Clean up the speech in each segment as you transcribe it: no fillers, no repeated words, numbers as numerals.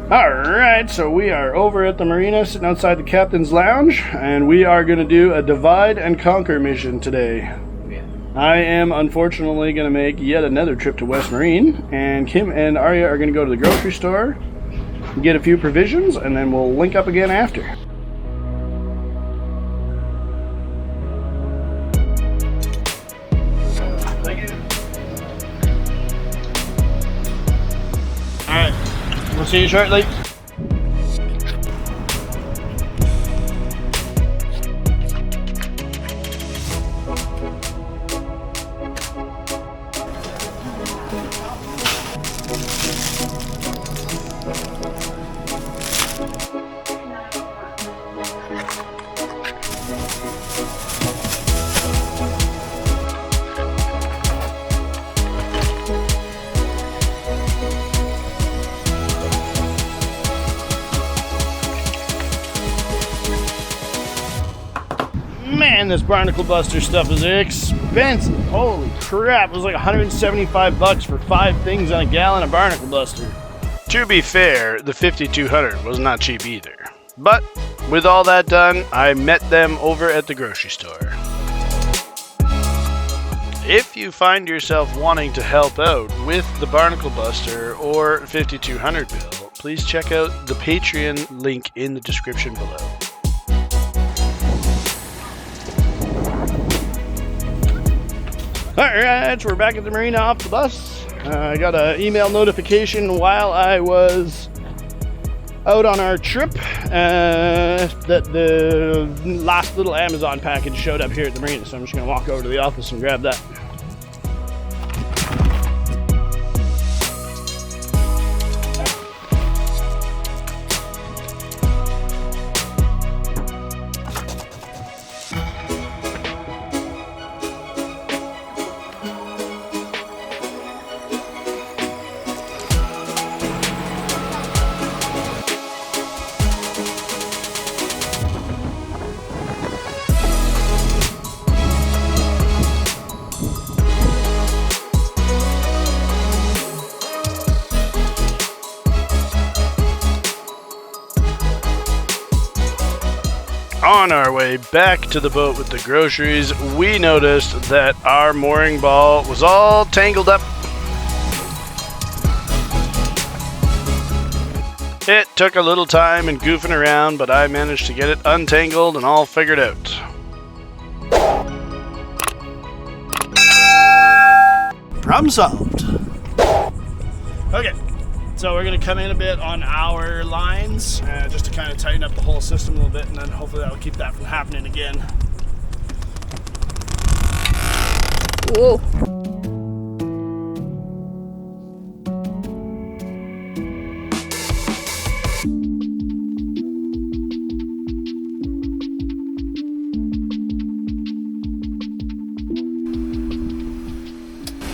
Alright, so we are over at the marina sitting outside the captain's lounge, and we are going to do a divide and conquer mission today. I am unfortunately going to make yet another trip to West Marine, and Kim and Aria are going to go to the grocery store, get a few provisions, and then we'll link up again after. Thank you. Alright. We'll see you shortly. Man, this barnacle buster stuff is expensive. Holy crap, it was like 175 bucks for 5 things on a gallon of barnacle buster. To be fair, the 5200 was not cheap either. But with all that done, I met them over at the grocery store. If you find yourself wanting to help out with the barnacle buster or 5200 bill, please check out the Patreon link in the description below. Alright, so we're back at the marina off the bus. I got an email notification while I was out on our trip that the last little Amazon package showed up here at the marina, so I'm just going to walk over to the office and grab that. On our way back to the boat with the groceries, we noticed that our mooring ball was all tangled up. It took a little time and goofing around, but I managed to get it untangled and all figured out. Problem solved. Okay. So we're going to come in a bit on our lines, just to kind of tighten up the whole system a little bit, and then hopefully that'll keep that from happening again. Whoa.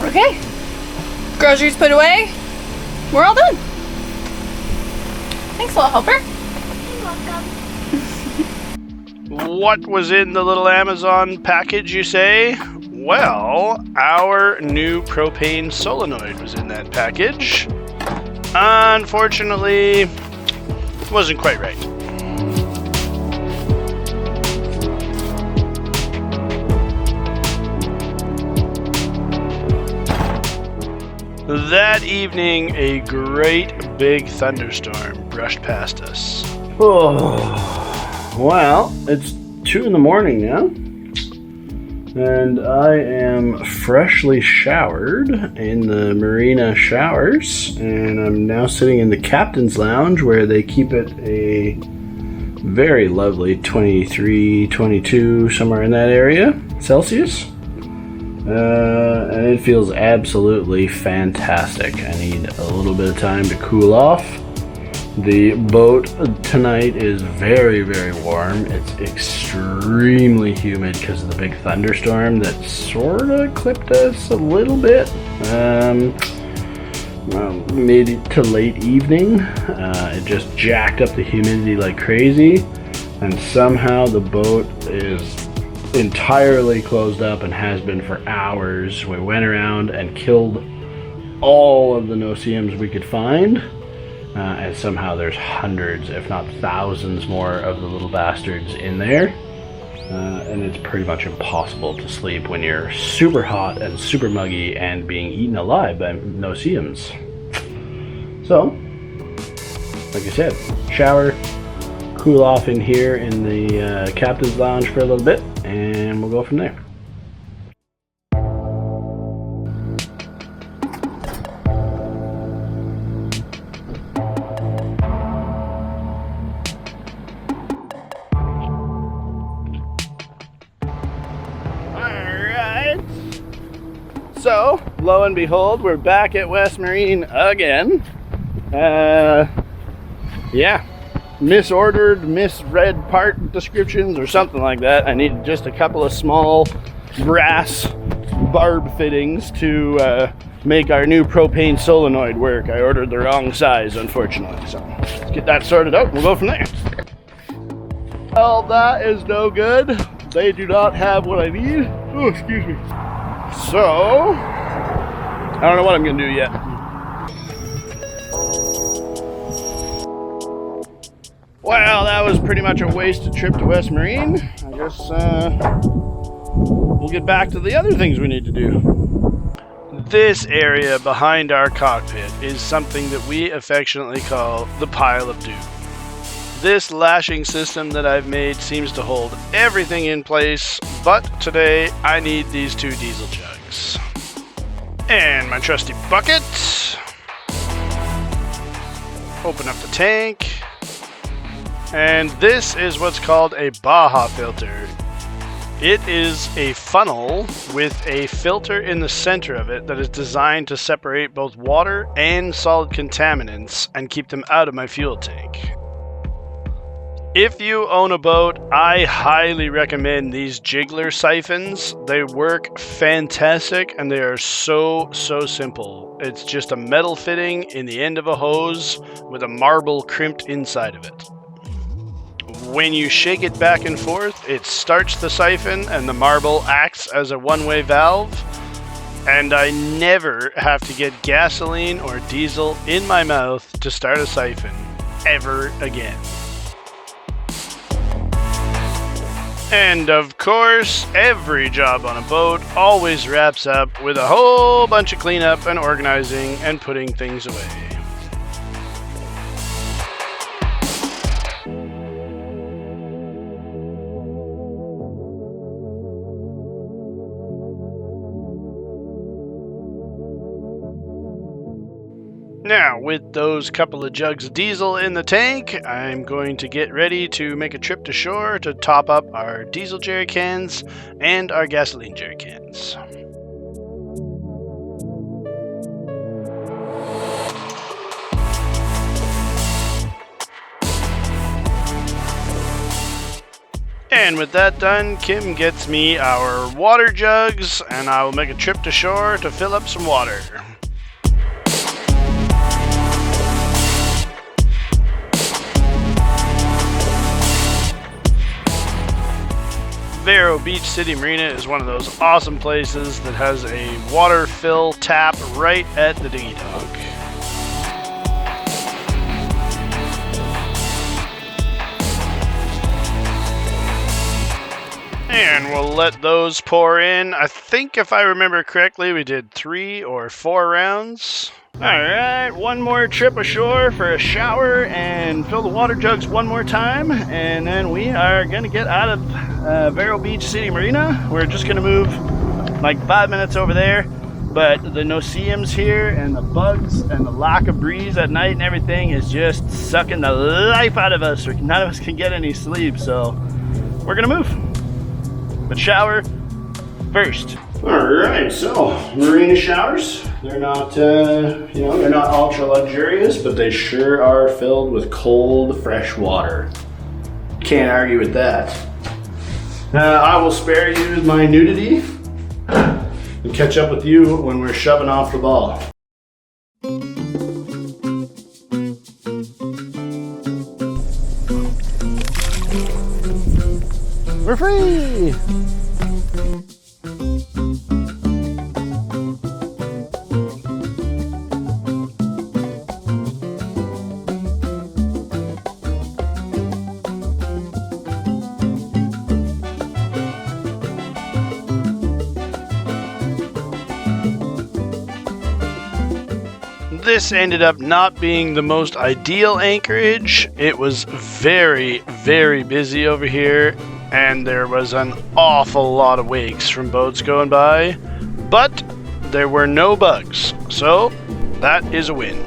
Okay. Groceries put away. We're all done. Thanks, little helper. You're welcome. What was in the little Amazon package, you say? Well, our new propane solenoid was in that package. Unfortunately, wasn't quite right. That evening, a great big thunderstorm brushed past us. Oh, well, it's 2 in the morning now, and I am freshly showered in the marina showers, and I'm now sitting in the captain's lounge where they keep it a very lovely 23, 22, somewhere in that area, Celsius. And it feels absolutely fantastic. I need a little bit of time to cool off. The boat tonight is very, very warm. It's extremely humid because of the big thunderstorm that sort of clipped us a little bit. Mid to late evening. It just jacked up the humidity like crazy, and somehow the boat is entirely closed up and has been for hours. We went around and killed all of the No-See-Ums we could find, and somehow there's hundreds, if not thousands more of the little bastards in there. And it's pretty much impossible to sleep when you're super hot and super muggy and being eaten alive by No-See-Ums. So, like I said, shower, cool off in here in the captain's lounge for a little bit, and we'll go from there. So, lo and behold, we're back at West Marine again. Yeah, misordered, misread part descriptions or something like that. I need just a couple of small brass barb fittings to make our new propane solenoid work. I ordered the wrong size, unfortunately. So, let's get that sorted out and we'll go from there. Well, that is no good. They do not have what I need. Oh, excuse me. So, I don't know what I'm going to do yet. Well, that was pretty much a wasted trip to West Marine. I guess we'll get back to the other things we need to do. This area behind our cockpit is something that we affectionately call the pile of doom. This lashing system that I've made seems to hold everything in place, but today I need these 2 diesel jugs. And my trusty bucket. Open up the tank. And this is what's called a Baja filter. It is a funnel with a filter in the center of it that is designed to separate both water and solid contaminants and keep them out of my fuel tank. If you own a boat, I highly recommend these jiggler siphons. They work fantastic and they are so simple. It's just a metal fitting in the end of a hose with a marble crimped inside of it. When you shake it back and forth, it starts the siphon and the marble acts as a one-way valve. And I never have to get gasoline or diesel in my mouth to start a siphon ever again. And of course, every job on a boat always wraps up with a whole bunch of cleanup and organizing and putting things away. Now, with those couple of jugs of diesel in the tank, I'm going to get ready to make a trip to shore to top up our diesel jerry cans and our gasoline jerry cans. And with that done, Kim gets me our water jugs, and I will make a trip to shore to fill up some water. Vero Beach City Marina is one of those awesome places that has a water fill tap right at the dinghy dock. And we'll let those pour in. I think if I remember correctly, we did 3 or 4 rounds. Alright, one more trip ashore for a shower and fill the water jugs one more time, and then we are going to get out of Vero Beach City Marina. We're just going to move like 5 minutes over there, but the No-See-Ums here and the bugs and the lack of breeze at night and everything is just sucking the life out of us. None of us can get any sleep, so we're going to move. But shower first. Alright, so marina showers. They're not, they're not ultra luxurious, but they sure are filled with cold, fresh water. Can't argue with that. I will spare you my nudity and catch up with you when we're shoving off the ball. We're free! this ended up not being the most ideal anchorage. It was very, very busy over here, and there was an awful lot of wakes from boats going by, but there were no bugs, so that is a win.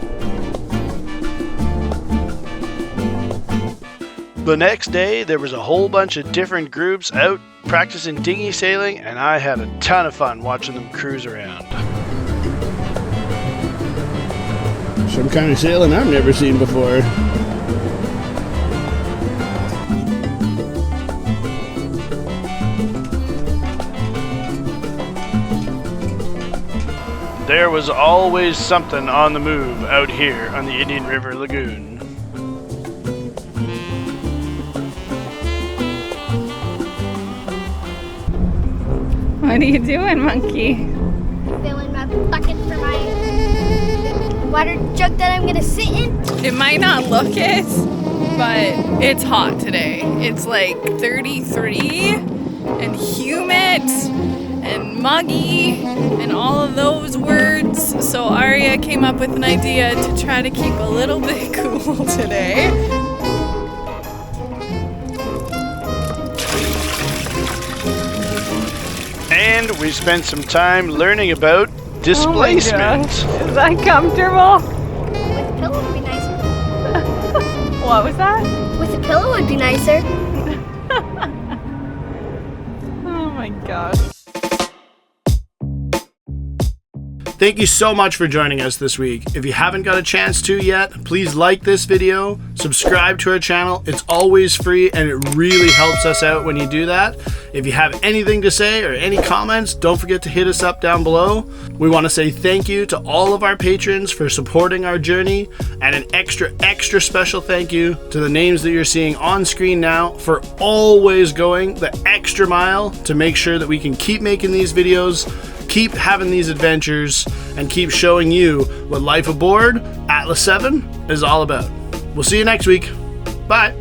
The next day, there was a whole bunch of different groups out practicing dinghy sailing, and I had a ton of fun watching them cruise around. Some kind of sailing I've never seen before. There was always something on the move out here on the Indian River Lagoon. What are you doing, monkey? Filling my bucket for my water jug that I'm gonna sit in. It might not look it, but it's hot today. It's like 33 and humid and muggy and all of those words. So Aria came up with an idea to try to keep a little bit cool today. And we spent some time learning about displacement. Is that comfortable? With a pillow would be nicer. What was that? With a pillow would be nicer. Oh my gosh. Thank you so much for joining us this week. If you haven't got a chance to yet, please like this video, subscribe to our channel. It's always free and it really helps us out when you do that. If you have anything to say or any comments, don't forget to hit us up down below. We want to say thank you to all of our patrons for supporting our journey, and an extra special thank you to the names that you're seeing on screen now for always going the extra mile to make sure that we can keep making these videos, keep having these adventures, and keep showing you what life aboard Atlas 7 is all about. We'll see you next week. Bye.